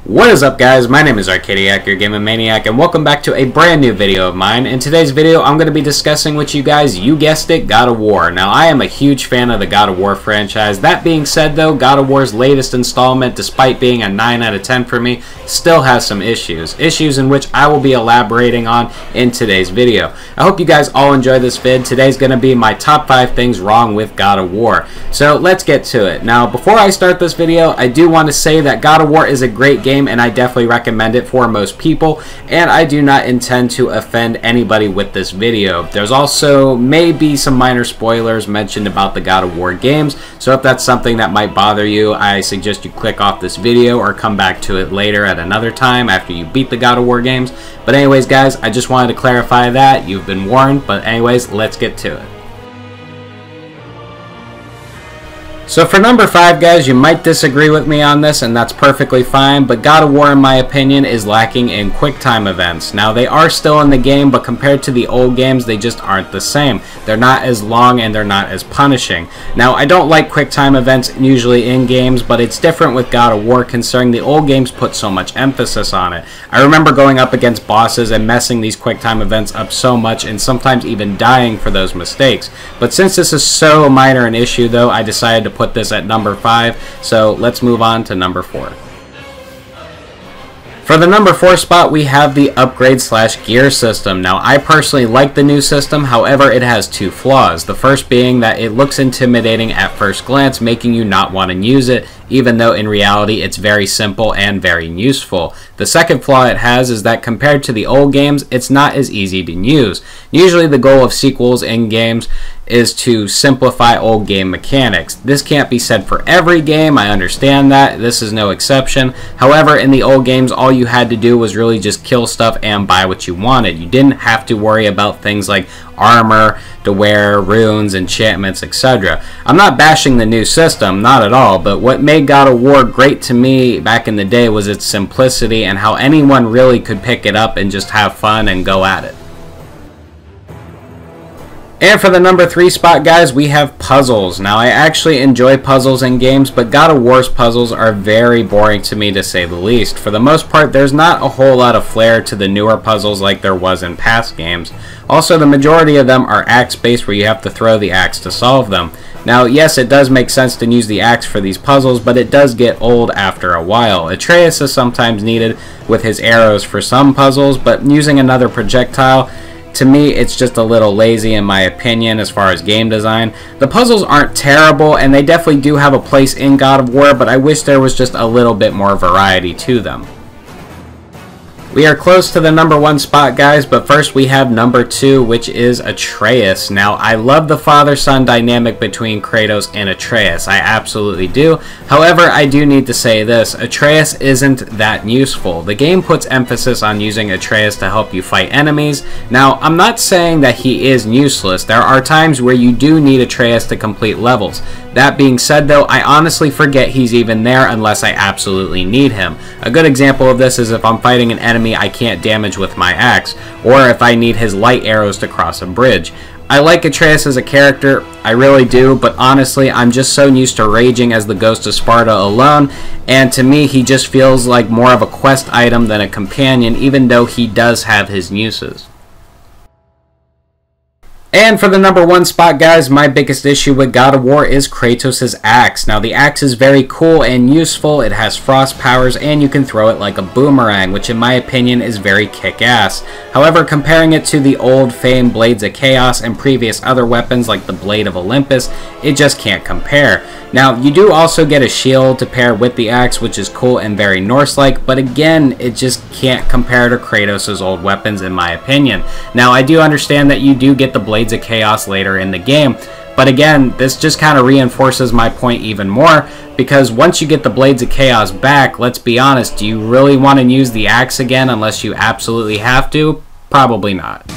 What is up, guys? My name is Arkadiac, your gaming maniac, and welcome back to a brand new video of mine. In today's video, I'm going to be discussing with you guys, you guessed it, God of War. Now, I am a huge fan of the God of War franchise. That being said, though, God of War's latest installment, despite being a 9 out of 10 for me, still has some issues. Issues in which I will be elaborating on in today's video. I hope you guys all enjoy this vid. Today's going to be my top 5 things wrong with God of War. So, let's get to it. Now, before I start this video, I do want to say that God of War is a great game, and I definitely recommend it for most people, and I do not intend to offend anybody with this video. There's also maybe some minor spoilers mentioned about the God of War games, so if that's something that might bother you, I suggest you click off this video or come back to it later at another time after you beat the God of War games. But anyways, guys, I just wanted to clarify that. You've been warned, but anyways, let's get to it. So for number 5, guys, you might disagree with me on this, and that's perfectly fine, but God of War, in my opinion, is lacking in QuickTime Events. Now, they are still in the game, but compared to the old games, they just aren't the same. They're not as long, and they're not as punishing. Now, I don't like QuickTime Events usually in games, but it's different with God of War, considering the old games put so much emphasis on it. I remember going up against bosses and messing these QuickTime Events up so much, and sometimes even dying for those mistakes. But since this is so minor an issue, though, I decided to put this at number 5, so let's move on to number 4. For the number 4 spot, we have the upgrade/gear system. Now, I personally like the new system, however, it has 2 flaws. The first being that it looks intimidating at first glance, making you not want to use it, even though in reality it's very simple and very useful. The second flaw it has is that compared to the old games, it's not as easy to use. Usually the goal of sequels in games is to simplify old game mechanics. This can't be said for every game, I understand that, this is no exception. However, in the old games, all you had to do was really just kill stuff and buy what you wanted. You didn't have to worry about things like armor to wear, runes, enchantments, etc. I'm not bashing the new system, not at all, but what made God of War great to me back in the day was its simplicity and how anyone really could pick it up and just have fun and go at it. And for the number 3 spot, guys, we have puzzles. Now, I actually enjoy puzzles in games, but God of War's puzzles are very boring to me, to say the least. For the most part, there's not a whole lot of flair to the newer puzzles like there was in past games. Also, the majority of them are axe-based, where you have to throw the axe to solve them. Now, yes, it does make sense to use the axe for these puzzles, but it does get old after a while. Atreus is sometimes needed with his arrows for some puzzles, but using another projectile, to me, it's just a little lazy in my opinion as far as game design. The puzzles aren't terrible, and they definitely do have a place in God of War, but I wish there was just a little bit more variety to them. We are close to the number 1 spot, guys, but first we have number 2, which is Atreus. Now, I love the father-son dynamic between Kratos and Atreus. I absolutely do. However, I do need to say this. Atreus isn't that useful. The game puts emphasis on using Atreus to help you fight enemies. Now, I'm not saying that he is useless. There are times where you do need Atreus to complete levels. That being said, though, I honestly forget he's even there unless I absolutely need him. A good example of this is if I'm fighting an enemy I can't damage with my axe, or if I need his light arrows to cross a bridge. I like Atreus as a character, I really do, but honestly, I'm just so used to raging as the Ghost of Sparta alone, and to me, he just feels like more of a quest item than a companion, even though he does have his uses. And for the number 1 spot, guys, my biggest issue with God of War is Kratos' axe. Now, the axe is very cool and useful, it has frost powers, and you can throw it like a boomerang, which in my opinion is very kick-ass. However, comparing it to the old famed Blades of Chaos and previous other weapons like the Blade of Olympus, it just can't compare. Now, you do also get a shield to pair with the axe, which is cool and very Norse-like, but again, it just can't compare to Kratos' old weapons in my opinion. Now, I do understand that you do get the Blades of Chaos later in the game, but again, this just kind of reinforces my point even more, because once you get the Blades of Chaos back, let's be honest, do you really want to use the axe again unless you absolutely have to? Probably not.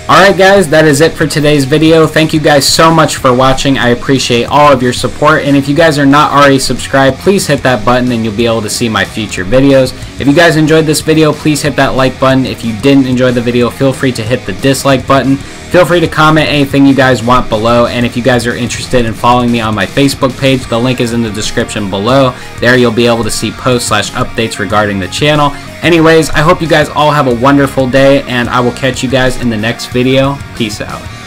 Alright guys, that is it for today's video. Thank you guys so much for watching. I appreciate all of your support, and if you guys are not already subscribed, please hit that button and you'll be able to see my future videos. If you guys enjoyed this video, please hit that like button. If you didn't enjoy the video, feel free to hit the dislike button. Feel free to comment anything you guys want below, and if you guys are interested in following me on my Facebook page, the link is in the description below. There you'll be able to see posts/updates regarding the channel. Anyways, I hope you guys all have a wonderful day, and I will catch you guys in the next video. Peace out.